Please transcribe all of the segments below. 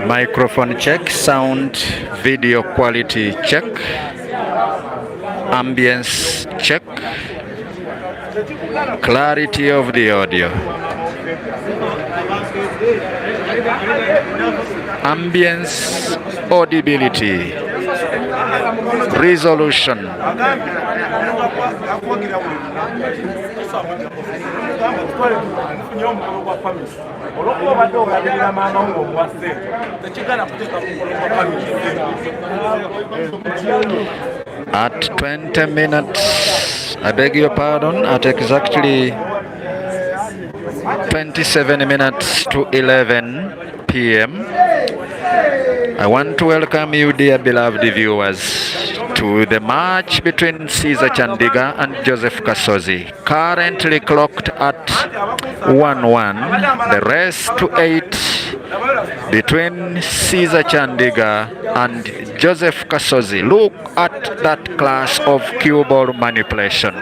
Microphone check, sound video quality check, ambience check, clarity of the audio, ambience, audibility, resolution. At 20 minutes, I beg your pardon, at exactly 27 minutes to 11 p.m. I want to welcome you, dear beloved viewers, to the match between Caesar Chandiga and Joseph Kasozi. Currently clocked at 1-1. The race to 8 between Caesar Chandiga and Joseph Kasozi. Look at that class of cue ball manipulation.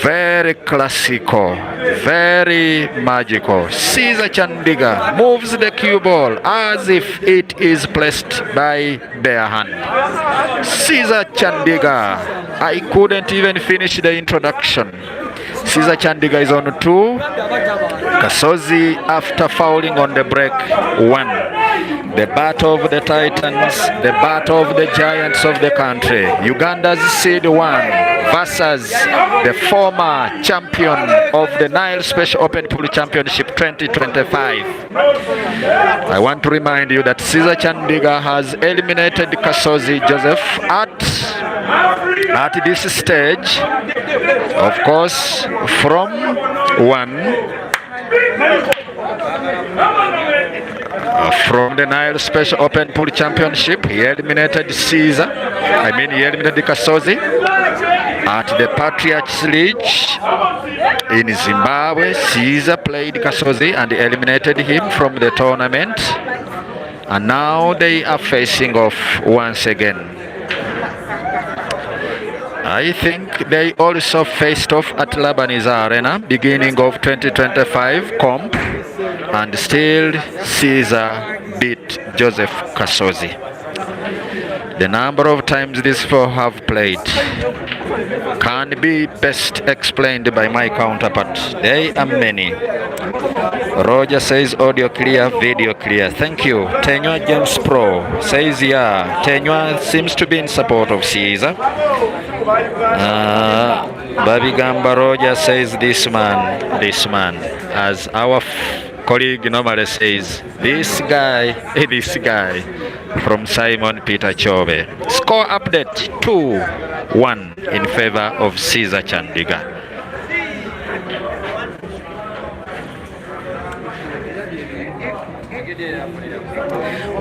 Very classical, very magical. Caesar Chandiga moves the cue ball as if it is placed by bare hand. Caesar Chandiga, I couldn't even finish the introduction. Caesar Chandiga is on 2. Kasozi, after fouling on the break, 1. The battle of the Titans, the battle of the giants of the country. Uganda's seed 1 versus the former champion of the Nile Special Open Pool Championship 2025. I want to remind you that Caesar Chandiga has eliminated Kasozi Joseph at this stage, of course, from 1 from the Nile Special Open Pool Championship. He eliminated he eliminated Kasozi at the Patriots League in Zimbabwe. Caesar played Kasozi and eliminated him from the tournament, and now they are facing off once again. I think they also faced off at Lebanese Arena beginning of 2025 comp, and still Caesar beat Joseph Kasozi. The number of times these four have played can be best explained by my counterpart. They are many. Roger says audio clear, video clear. Thank you. Tenua James Pro says yeah. Tenua seems to be in support of Caesar. Babi Gamba Roger says this man, as our colleague normally says, this guy from Simon Peter Chobe. Score update 2-1 in favor of Caesar Chandiga.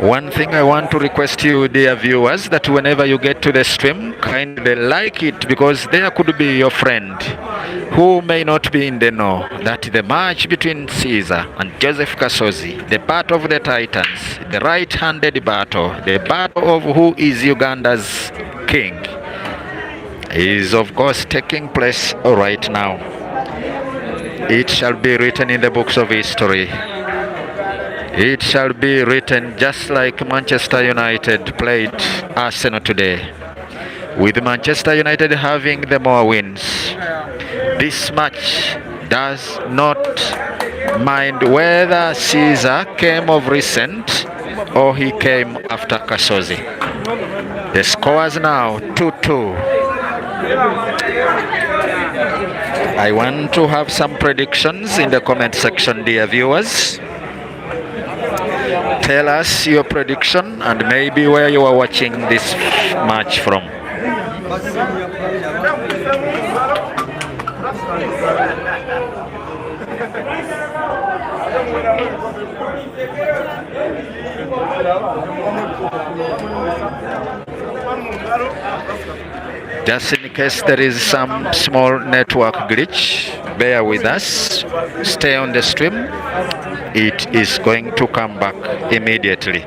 One thing I want to request you, dear viewers, that whenever you get to the stream, kindly like it, because there could be your friend who may not be in the know that the match between Caesar and Joseph Kasozi, the battle of the Titans, the right-handed battle, the battle of who is Uganda's king, is of course taking place right now. It shall be written in the books of history. It shall be written just like Manchester United played Arsenal today, with Manchester United having the more wins. This match does not mind whether Caesar came of recent or he came after Kasozi. The scores now 2-2. I want to have some predictions in the comment section, dear viewers. Tell us your prediction and maybe where you are watching this match from. Just in case there is some small network glitch, bear with us. Stay on the stream. It is going to come back immediately.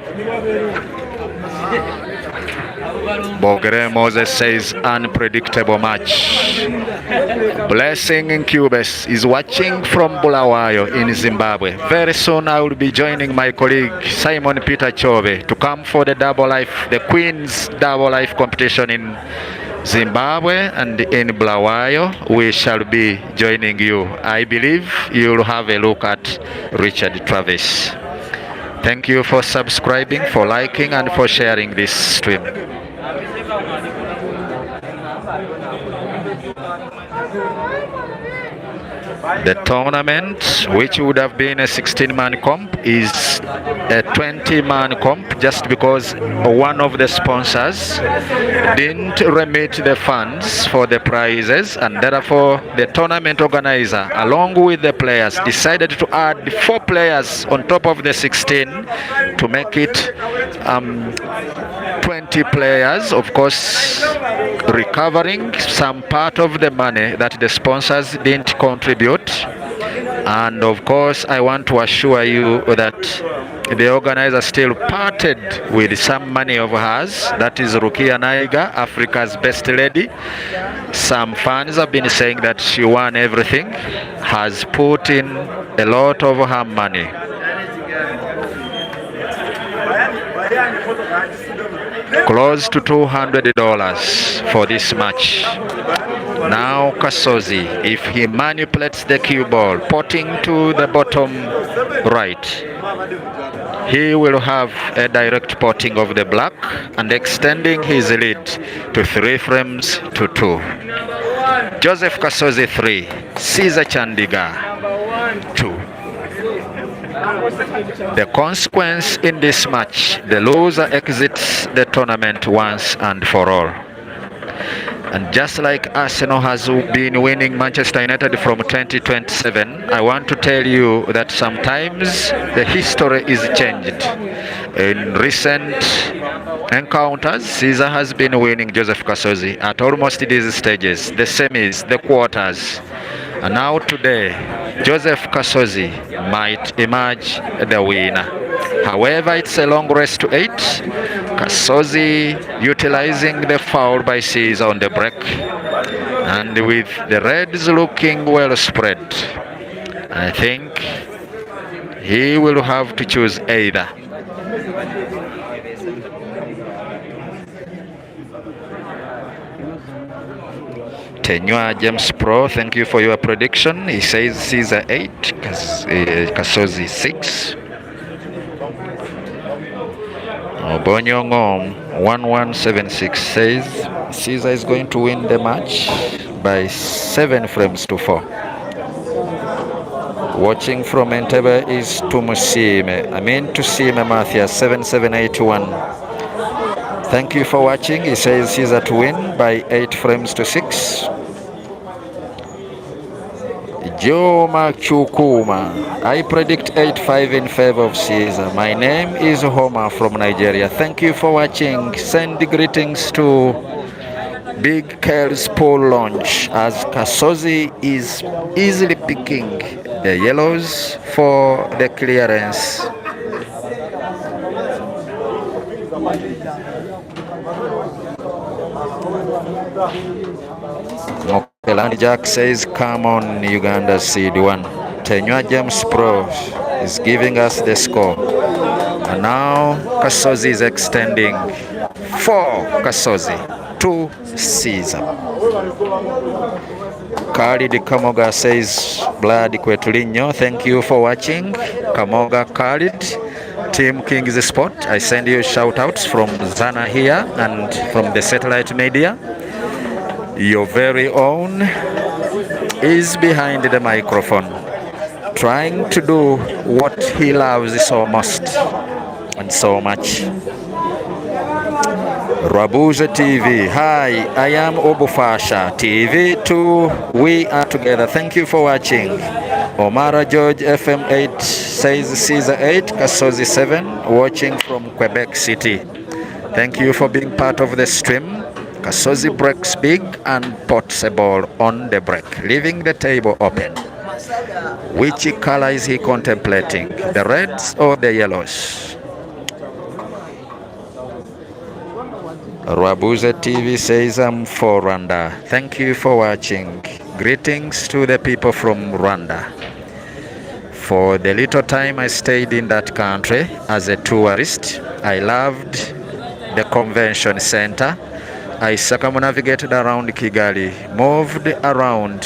Bogre Moses says unpredictable match. Blessing in Cubes is watching from Bulawayo in Zimbabwe. Very soon I will be joining my colleague Simon Peter Chobe to come for the double life, the Queen's double life competition in Zimbabwe, and in Bulawayo we shall be joining you. I believe you'll have a look at Richard Travis. Thank you for subscribing, for liking, and for sharing this stream. The tournament, which would have been a 16-man comp, is a 20-man comp just because one of the sponsors didn't remit the funds for the prizes, and therefore the tournament organizer, along with the players, decided to add 4 players on top of the 16 to make it 20 players, of course, recovering some part of the money that the sponsors didn't contribute. And of course, I want to assure you that the organizer still parted with some money of hers. That is Rukia Naiga, Africa's best lady. Some fans have been saying that she won everything, has put in a lot of her money. Close to $200 for this match. Now Kasozi, if he manipulates the cue ball, potting to the bottom right, he will have a direct potting of the black and extending his lead to 3 frames to 2. Joseph Kasozi 3, Caesar Chandiga 2. The consequence in this match, the loser exits the tournament once and for all. And just like Arsenal has been winning Manchester United from 2027, I want to tell you that sometimes the history is changed. In recent encounters, Caesar has been winning Joseph Kasozi at almost these stages, the semis, the quarters. And now today, Joseph Kasozi might emerge the winner. However, it's a long race to 8. Kasozi utilizing the foul by Caesar on the break. And with the Reds looking well spread, I think he will have to choose either. Tenua James Pro, thank you for your prediction. He says Caesar 8, Kasozi 6. Obonyongom 1176 says Caesar is going to win the match by 7 frames to 4. Watching from Entebbe is Tumusime. I mean Tusime Matthias 7781. Thank you for watching. He says Caesar to win by 8 frames to 6. Joma Chukuma, I predict 8-5 in favor of Caesar. My name is Homer from Nigeria. Thank you for watching. Send greetings to Big Kel's pole launch as Kasozi is easily picking the yellows for the clearance. Mokelandi Jack says, come on, Uganda seed 1. Tenua James Pro is giving us the score. And now Kasozi is extending 4 Kasozi, 2 Caesar. Khalid Kamoga says, Blood Kwetulinyo, thank you for watching. Kamoga Khalid, Team Kings Sport. I send you shout outs from Zana here and from the satellite media. Your very own is behind the microphone, trying to do what he loves so most and so much. Rabuza TV, hi, I am Obufasha. TV 2, we are together. Thank you for watching. Omara George FM 8 says Caesar 8, Kasozi 7, watching from Quebec City. Thank you for being part of the stream. Kasozi breaks big and pots a ball on the break, leaving the table open. Which color is he contemplating? The reds or the yellows? Rabuza TV says I'm for Rwanda. Thank you for watching. Greetings to the people from Rwanda. For the little time I stayed in that country as a tourist, I loved the convention center. I circumnavigated around Kigali, moved around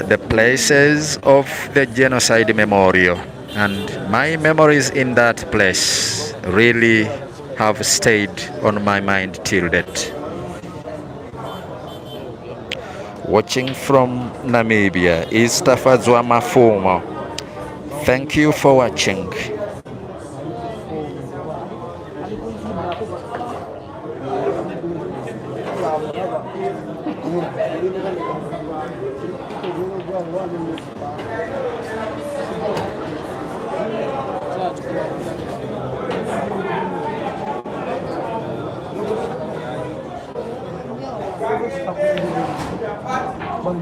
the places of the genocide memorial, and my memories in that place really have stayed on my mind till date. Watching from Namibia is Tafadzwa Mafumo. Thank you for watching. Come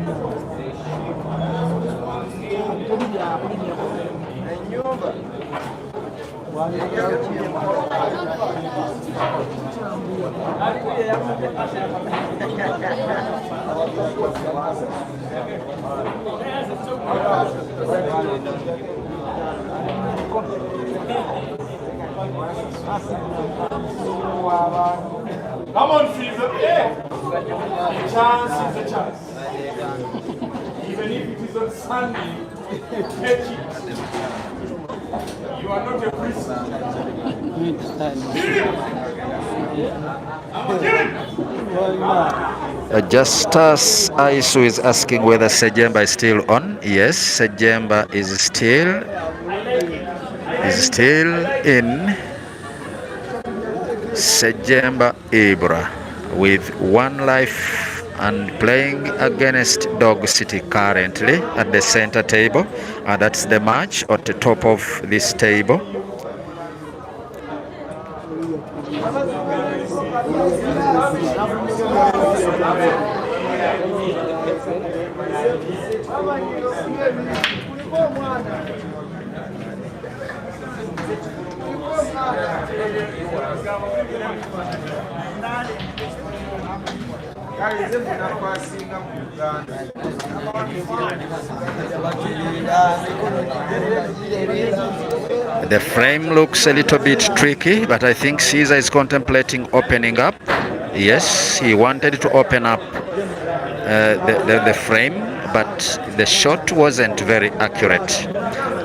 on, Caesar. Yeah. A chance is a chance. Even if it is on Sunday, take it. You are not a priest. Justus Aisu is asking whether Sejemba is still on. Yes, Sejemba is still in Sejemba Ibra with 1 life and playing against Dog City currently at the center table. That's the match at the top of this table. The frame looks a little bit tricky, but I think Caesar is contemplating opening up. Yes, he wanted to open up the frame, but the shot wasn't very accurate.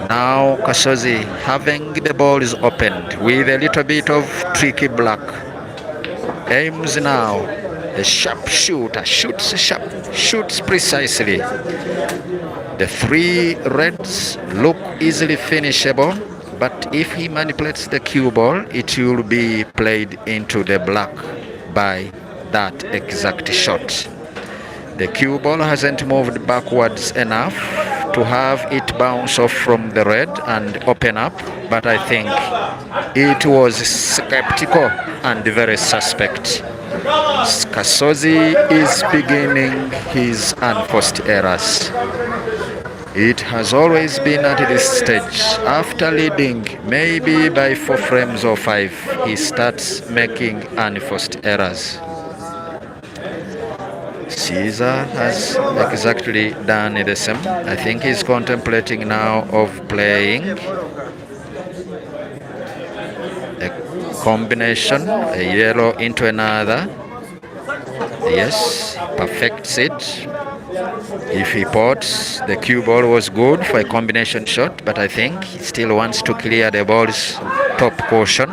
Now Kasozi having the ball is opened with a little bit of tricky black. Aims now. The sharp shooter shoots sharp, shoots precisely. The 3 reds look easily finishable, but if he manipulates the cue ball, it will be played into the black by that exact shot. The cue ball hasn't moved backwards enough to have it bounce off from the red and open up, but I think it was skeptical and very suspect. Kasozi is beginning his unforced errors. It has always been at this stage. After leading maybe by 4 frames or 5, he starts making unforced errors. Caesar has exactly done the same. I think he's contemplating now of playing a combination, a yellow into another. Yes, perfects it. If he pots, the cue ball was good for a combination shot, but I think he still wants to clear the ball's top portion.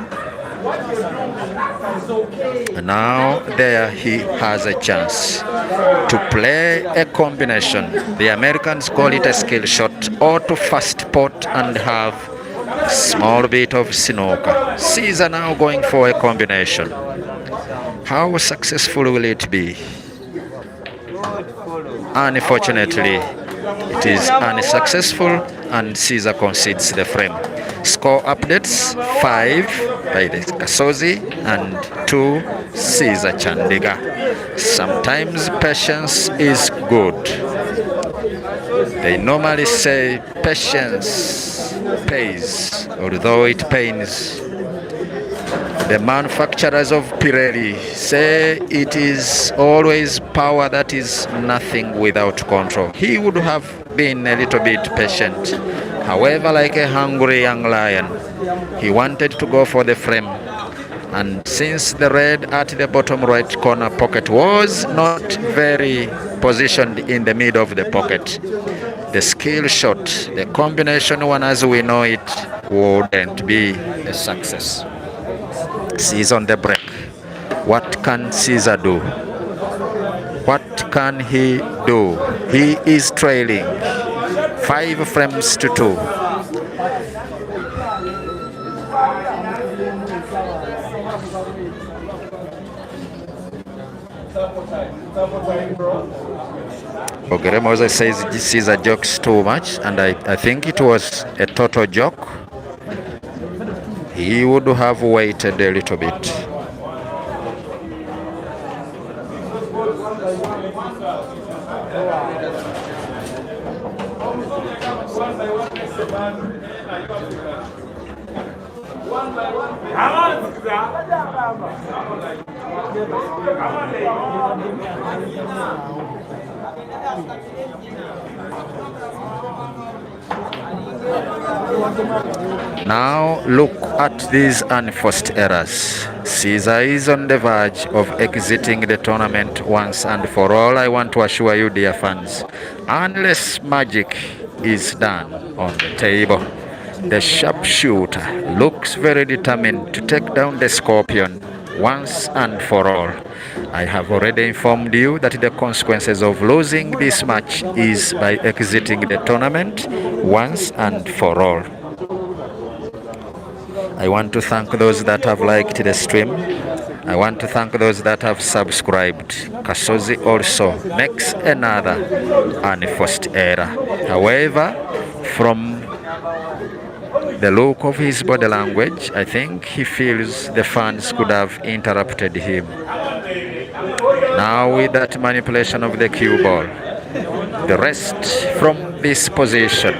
And now there he has a chance to play a combination. The Americans call it a skill shot, or to fast pot and have a small bit of snooker. Caesar now going for a combination. How successful will it be? Unfortunately, it is unsuccessful and Caesar concedes the frame. Score updates: 5 by the Kasozi and 2 Caesar Chandiga. Sometimes patience is good. They normally say patience pays, although it pains. The manufacturers of Pirelli say it is always power that is nothing without control. He would have been a little bit patient. However, like a hungry young lion, he wanted to go for the frame. And since the red at the bottom right corner pocket was not very positioned in the middle of the pocket, the skill shot, the combination one as we know it, wouldn't be a success. Caesar on the break. What can Caesar do? What can he do? He is trailing 5 frames to 2. Ogeremoza says Caesar jokes too much, and I think it was a total joke. He would have waited a little bit. Now look at these unforced errors. Caesar is on the verge of exiting the tournament once and for all. I want to assure you, dear fans, unless magic is done on the table. The sharpshooter looks very determined to take down the scorpion once and for all. I have already informed you that the consequences of losing this match is by exiting the tournament once and for all. I want to thank those that have liked the stream. I want to thank those that have subscribed. Kasozi also makes another unforced error. However, from the look of his body language, I think he feels the fans could have interrupted him. Now with that manipulation of the cue ball, the rest from this position,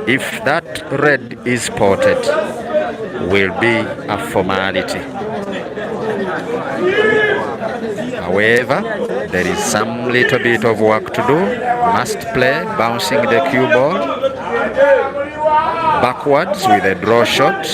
if that red is spotted, will be a formality. However, there is some little bit of work to do. Must play, bouncing the cue ball backwards with a draw shot.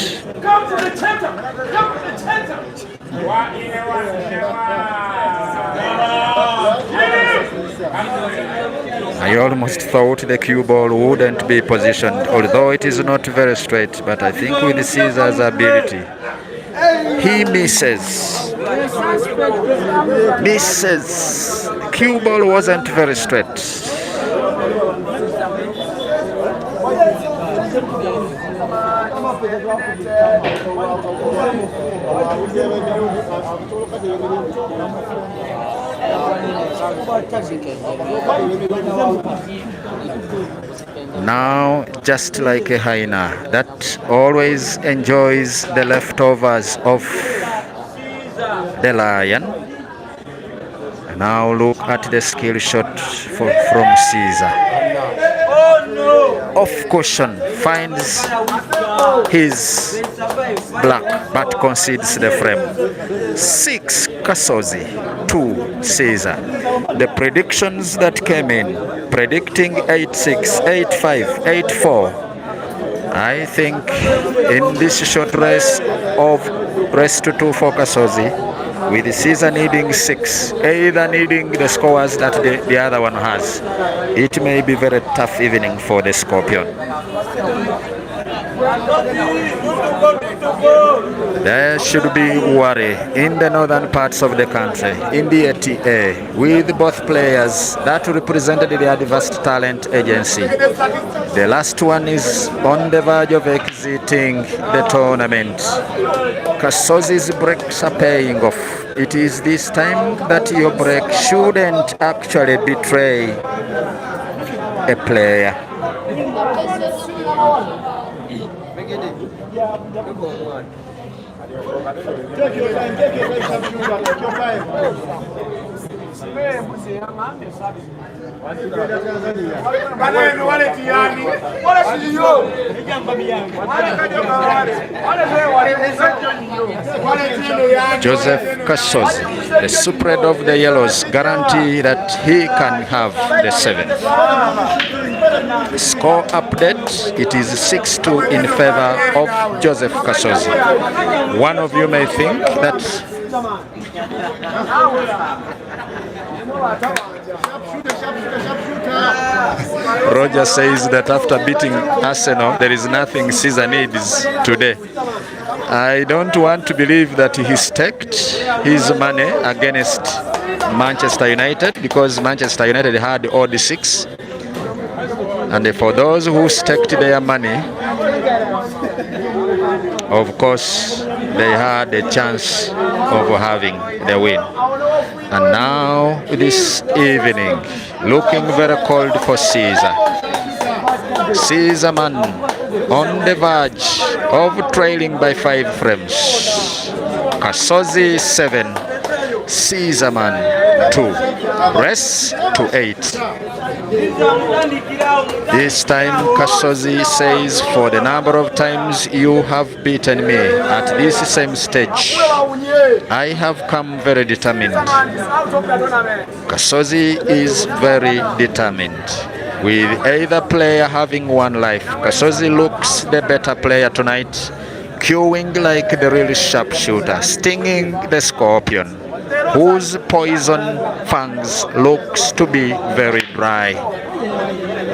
I almost thought the cue ball wouldn't be positioned, although it is not very straight, but I think with Caesar's ability, he misses. Cue ball wasn't very straight. Now, just like a hyena that always enjoys the leftovers of the lion, now look at the skill shot from Caesar. Off caution, finds his black but concedes the frame. 6 Kasozi, 2 Caesar. The predictions that came in, predicting 8-6, 8-5, 8-4. I think in this short race of race to 2 for Kasozi, with Caesar needing 6, either needing the scores that the other one has, it may be very tough evening for the Scorpion. There should be worry in the northern parts of the country, in the ATA, with both players that represented the Advanced Talent Agency. The last one is on the verge of exiting the tournament. Kasozi's breaks are paying off. It is this time that your break shouldn't actually betray a player. Joseph Kasozi, the spread of the yellows, guarantee that he can have the 7th. Score update, it is 6-2 in favor of Joseph Kasozi. One of you may think that Roger says that after beating Arsenal, there is nothing Caesar needs today. I don't want to believe that he staked his money against Manchester United, because Manchester United had odd 6. And for those who staked their money, of course, they had a chance of having the win. And now, this evening, looking very cold for Caesar. Caesar man on the verge of trailing by 5 frames. Kasozi 7, Caesarman 2. Rest to 8. This time Kasozi says, for the number of times you have beaten me at this same stage, I have come very determined. Kasozi is very determined. With either player having one life, Kasozi looks the better player tonight, queuing like the real sharpshooter, stinging the scorpion, whose poison fangs looks to be very dry.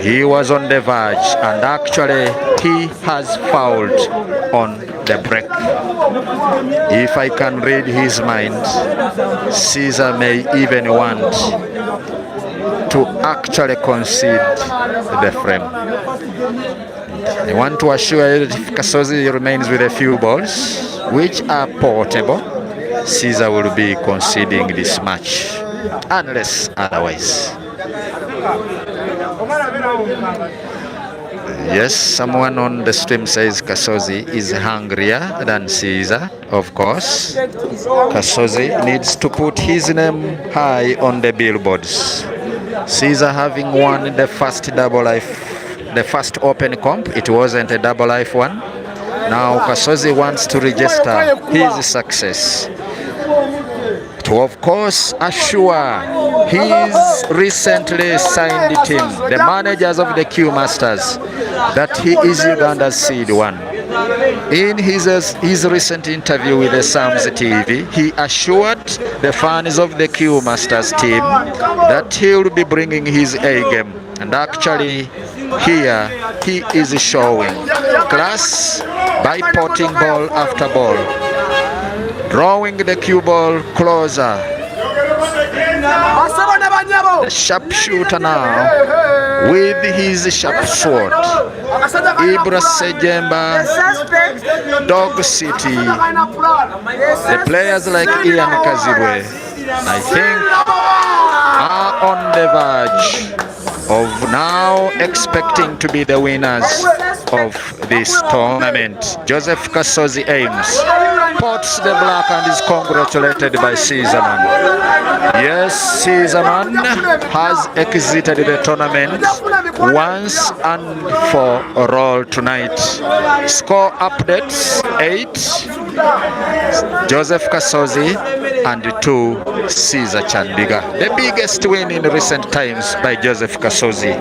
He was on the verge, and actually he has fouled on the break. If I can read his mind, Caesar may even want to actually concede the frame. I want to assure you that if Kasozi remains with a few balls, which are portable, Caesar will be conceding this match, unless otherwise. Yes, someone on the stream says Kasozi is hungrier than Caesar. Of course, Kasozi needs to put his name high on the billboards. Caesar having won the first double life, the first open comp, it wasn't a double life one. Now Kasozi wants to register his success, to of course assure his recently signed team, the managers of the Q Masters, that he is Uganda's seed 1. In his recent interview with the Sams TV, he assured the fans of the Q Masters team that he will be bringing his A game, and actually here he is showing class by potting ball after ball, drawing the cue ball closer. The sharpshooter now with his sharp sword. Ibra Sejemba, Dog City, the players like Ian Kazibwe, I think, are on the verge of now expecting to be the winners of this tournament. Joseph Kasozi aims, pots the black, and is congratulated by Caesarman. Yes, Caesarman has exited the tournament once and for all tonight. Score updates: 8 Joseph Kasozi and 2 Caesar Chandiga. The biggest win in recent times by Joseph Kasozi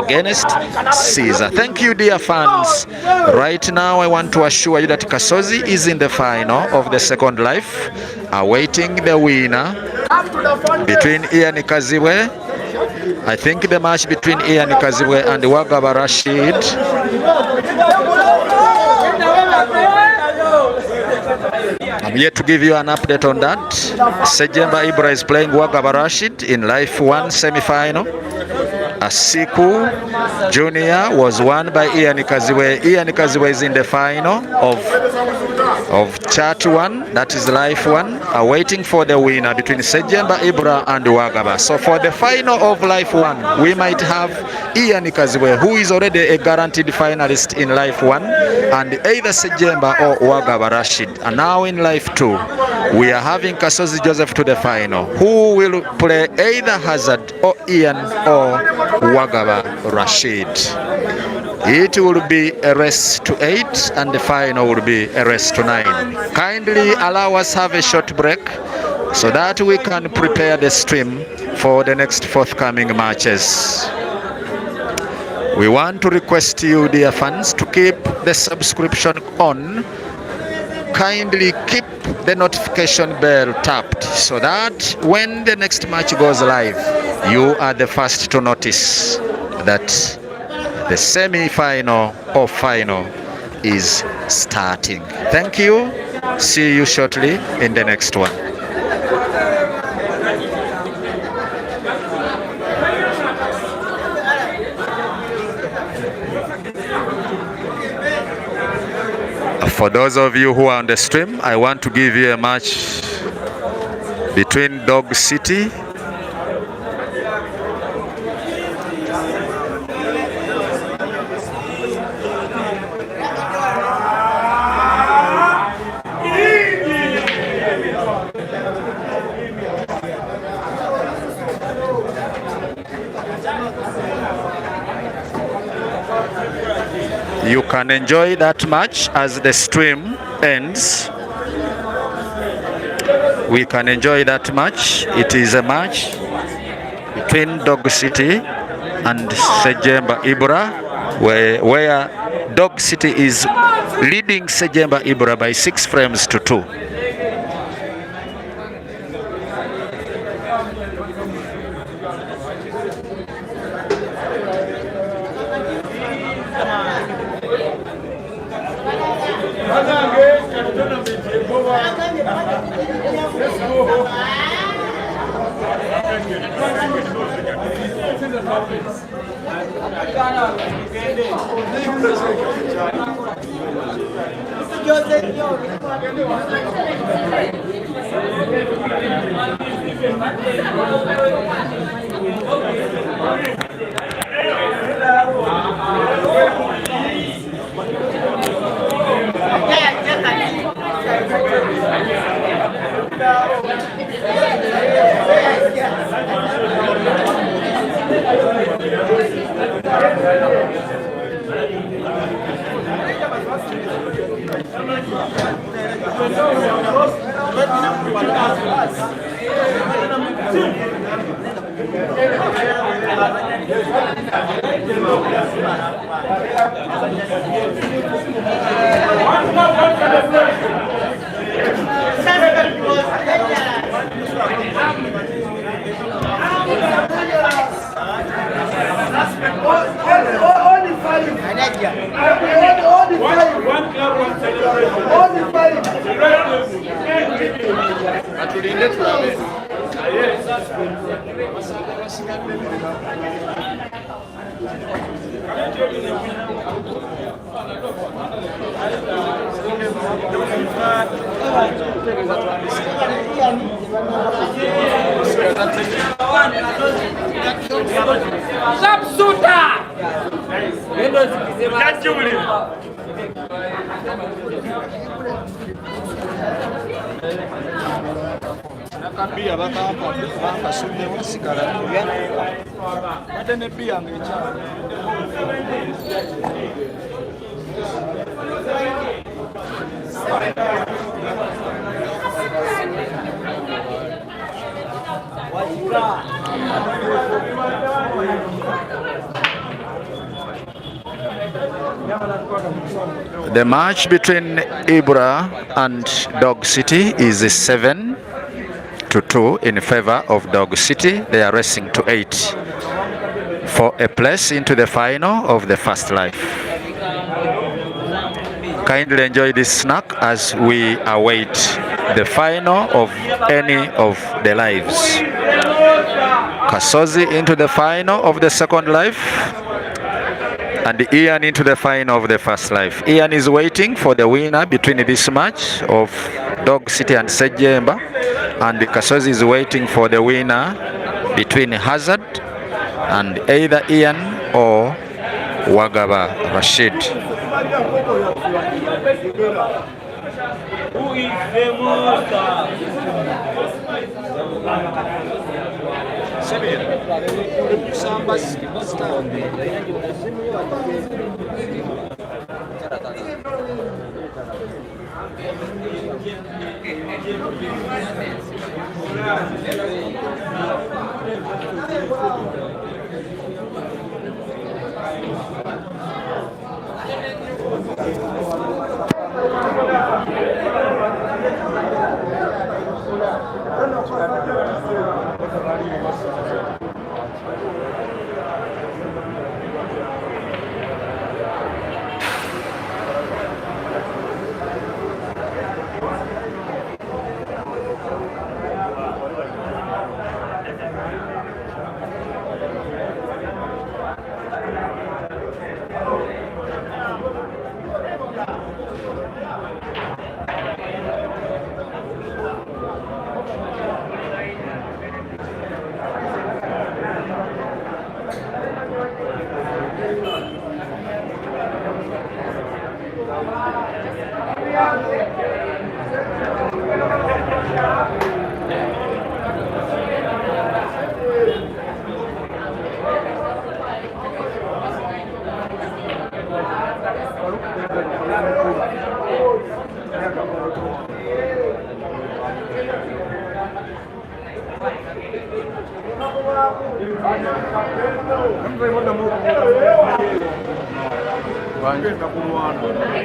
against Caesar. Thank you, dear fans. Right now I want to assure you that Kasozi is in the final of the second life, awaiting the winner between Ian Kazibwe. I think the match between Ian Kazibwe and Wagaba Rashid. I'm yet to give you an update on that. Sejemba Ibra is playing Wagaba Rashid in Life 1 semi-final. Asiku Junior was won by Ian Kazibwe. Ian Kazibwe is in the final of Chat 1, that is Life 1, awaiting for the winner between Sejemba Ibra and Wagaba. So for the final of Life 1, we might have Ian Kazibwe, who is already a guaranteed finalist in Life 1, and either Sejemba or Wagaba Rashid. And now in Life 2, we are having Kasozi Joseph to the final, who will play either Hazard or Ian or Wagaba Rashid. It will be a race to 8, and the final will be a race to 9. Kindly allow us have a short break so that we can prepare the stream for the next forthcoming matches. We want to request you, dear fans, to keep the subscription on. Kindly keep the notification bell tapped so that when the next match goes live, you are the first to notice that the semi-final or final is starting. Thank you. See you shortly in the next one. For those of you who are on the stream, I want to give you a match between Dog City You can enjoy that match as the stream ends. We can enjoy that match. It is a match between Dog City and Sejemba Ibra, where Dog City is leading Sejemba Ibra by 6 frames to 2. The match between Ibra and Dog City is 7 to 2 in favor of Dog City. They are racing to 8 for a place into the final of the first life. Kindly enjoy this snack as we await the final of any of the lives. Kasozi into the final of the second life, and Ian into the final of the first life. Ian is waiting for the winner between this match of Dog City and Sejemba, and Kasozi is waiting for the winner between Hazard and either Ian or Wagaba Rashid. Who is famous?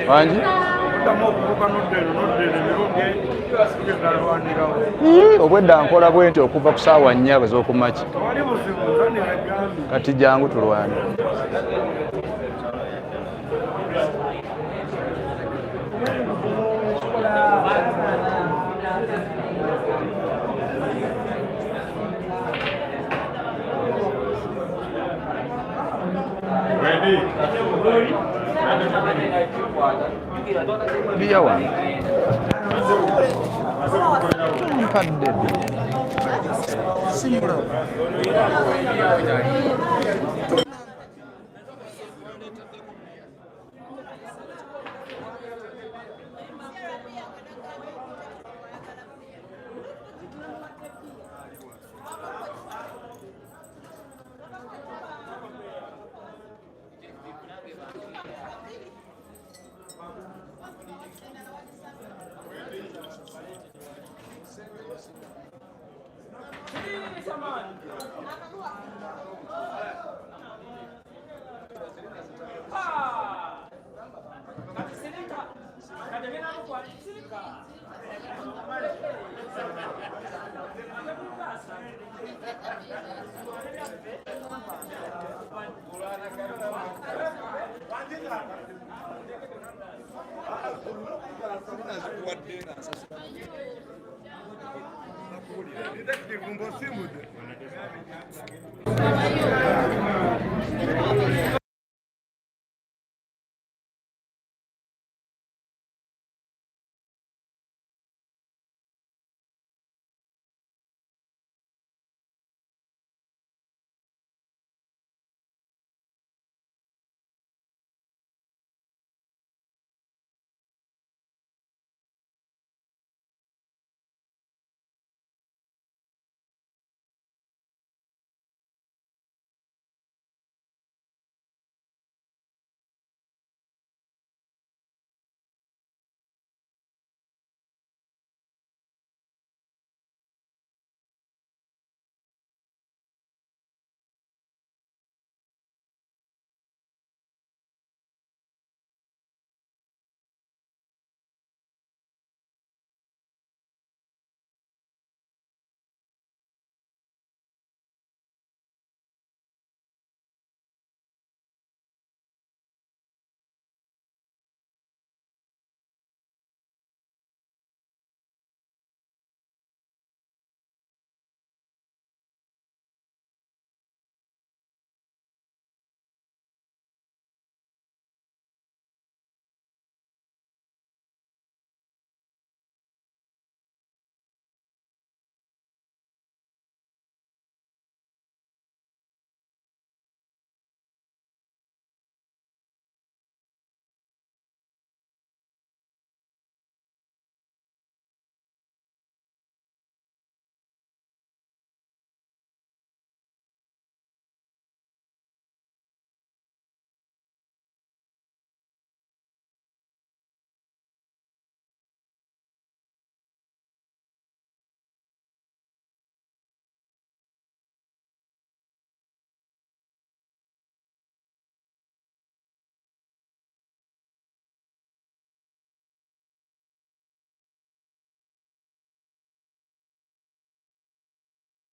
Wanji? Obwedda nkola bwenti okuva ku ssaawa 4 ez'okumakya. Kati jangu tulwane. Biya wange. Mpadde. Simula.